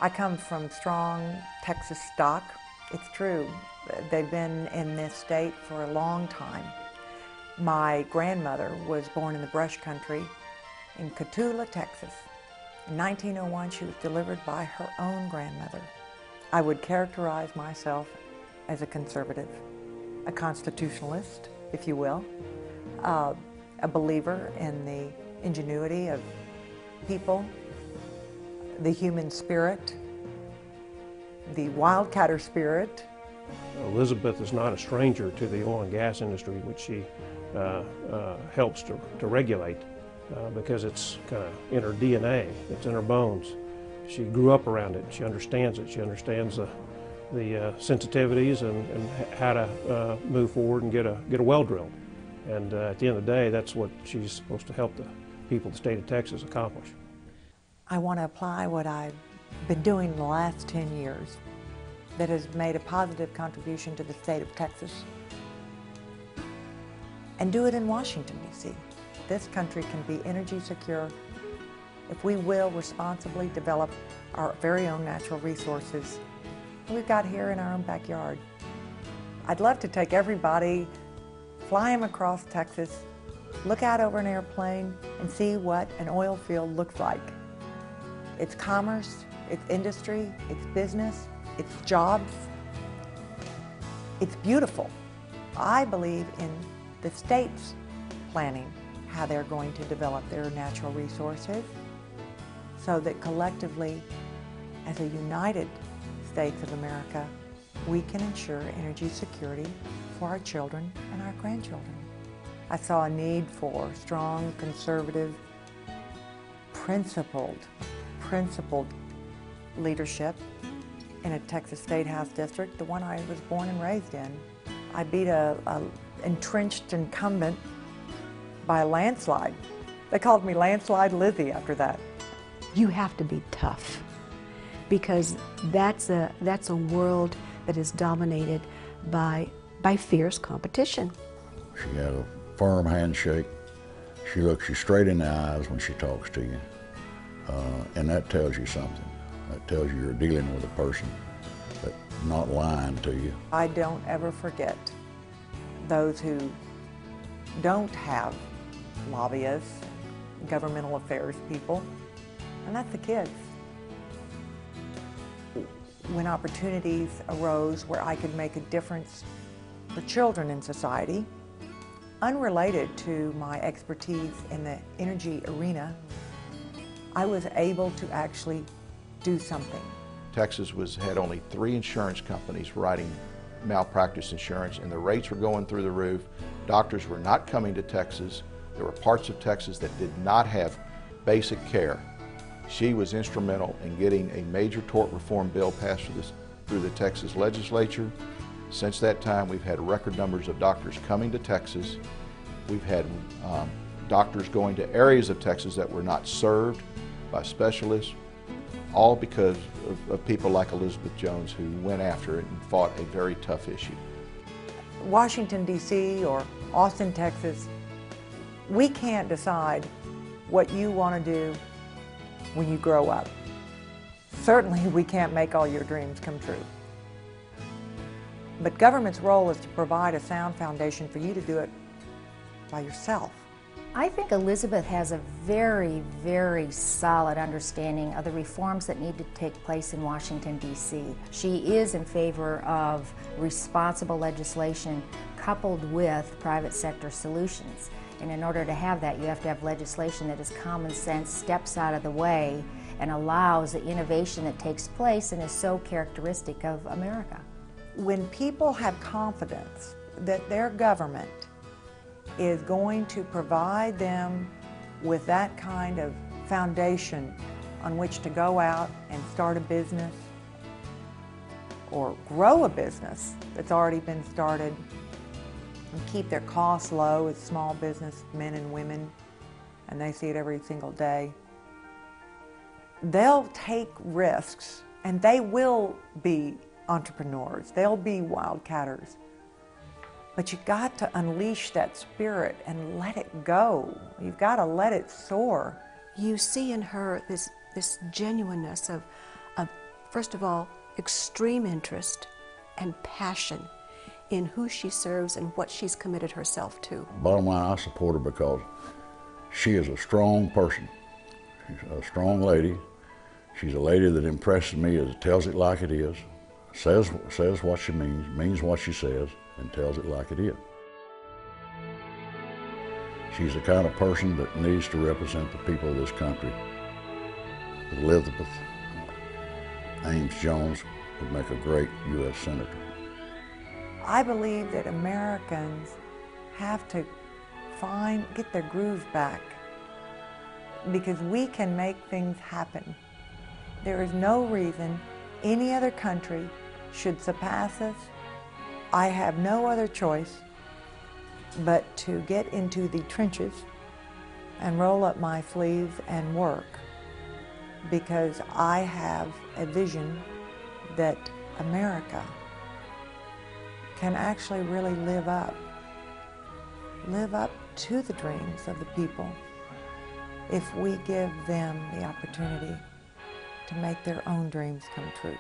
I come from strong Texas stock. It's true. They've been in this state for a long time. My grandmother was born in the brush country in Cotulla, Texas. In 1901, she was delivered by her own grandmother. I would characterize myself as a conservative, a constitutionalist, if you will, a believer in the ingenuity of people, the human spirit, the wildcatter spirit. Elizabeth is not a stranger to the oil and gas industry, which she helps to regulate because it's kind of in her DNA, it's in her bones. She grew up around it, she understands it, she understands the sensitivities and how to move forward and get a well drilled. And at the end of the day, that's what she's supposed to help the people of the state of Texas accomplish. I want to apply what I've been doing in the last 10 years that has made a positive contribution to the state of Texas and do it in Washington, D.C. This country can be energy secure if we will responsibly develop our very own natural resources that we've got here in our own backyard. I'd love to take everybody, fly them across Texas, look out over an airplane and see what an oil field looks like. It's commerce, it's industry, it's business, it's jobs. It's beautiful. I believe in the states planning how they're going to develop their natural resources so that collectively, as a united States of America, we can ensure energy security for our children and our grandchildren. I saw a need for strong, conservative, principled leadership in a Texas State House district, the one I was born and raised in. I beat a entrenched incumbent by a landslide. They called me Landslide Lizzie after that. You have to be tough because that's a world that is dominated by fierce competition. She had a firm handshake. She looks you straight in the eyes when she talks to you. And that tells you something. That tells you you're dealing with a person that's not lying to you. I don't ever forget those who don't have lobbyists, governmental affairs people, and that's the kids. When opportunities arose where I could make a difference for children in society, unrelated to my expertise in the energy arena, I was able to actually do something. Texas had only 3 insurance companies writing malpractice insurance, and the rates were going through the roof. Doctors were not coming to Texas. There were parts of Texas that did not have basic care. She was instrumental in getting a major tort reform bill passed through the Texas legislature. Since that time, we've had record numbers of doctors coming to Texas. We've had doctors going to areas of Texas that were not served by specialists, all because of people like Elizabeth Jones who went after it and fought a very tough issue. Washington, D.C. or Austin, Texas, we can't decide what you want to do when you grow up. Certainly we can't make all your dreams come true. But government's role is to provide a sound foundation for you to do it by yourself. I think Elizabeth has a very, very solid understanding of the reforms that need to take place in Washington, D.C. She is in favor of responsible legislation coupled with private sector solutions. And in order to have that, you have to have legislation that is common sense, steps out of the way, and allows the innovation that takes place and is so characteristic of America. When people have confidence that their government is going to provide them with that kind of foundation on which to go out and start a business or grow a business that's already been started and keep their costs low as small business men and women, and they see it every single day, they'll take risks and they will be entrepreneurs, they'll be wildcatters. But you've got to unleash that spirit and let it go. You've got to let it soar. You see in her this genuineness of first of all, extreme interest and passion in who she serves and what she's committed herself to. Bottom line, I support her because she is a strong person. She's a strong lady. She's a lady that impresses me as tells it like it is, says what she means what she says, and tells it like it is. She's the kind of person that needs to represent the people of this country. Elizabeth Ames Jones would make a great U.S. Senator. I believe that Americans have to get their groove back, because we can make things happen. There is no reason any other country should surpass us. I have no other choice but to get into the trenches and roll up my sleeves and work, because I have a vision that America can actually really live up to the dreams of the people if we give them the opportunity to make their own dreams come true.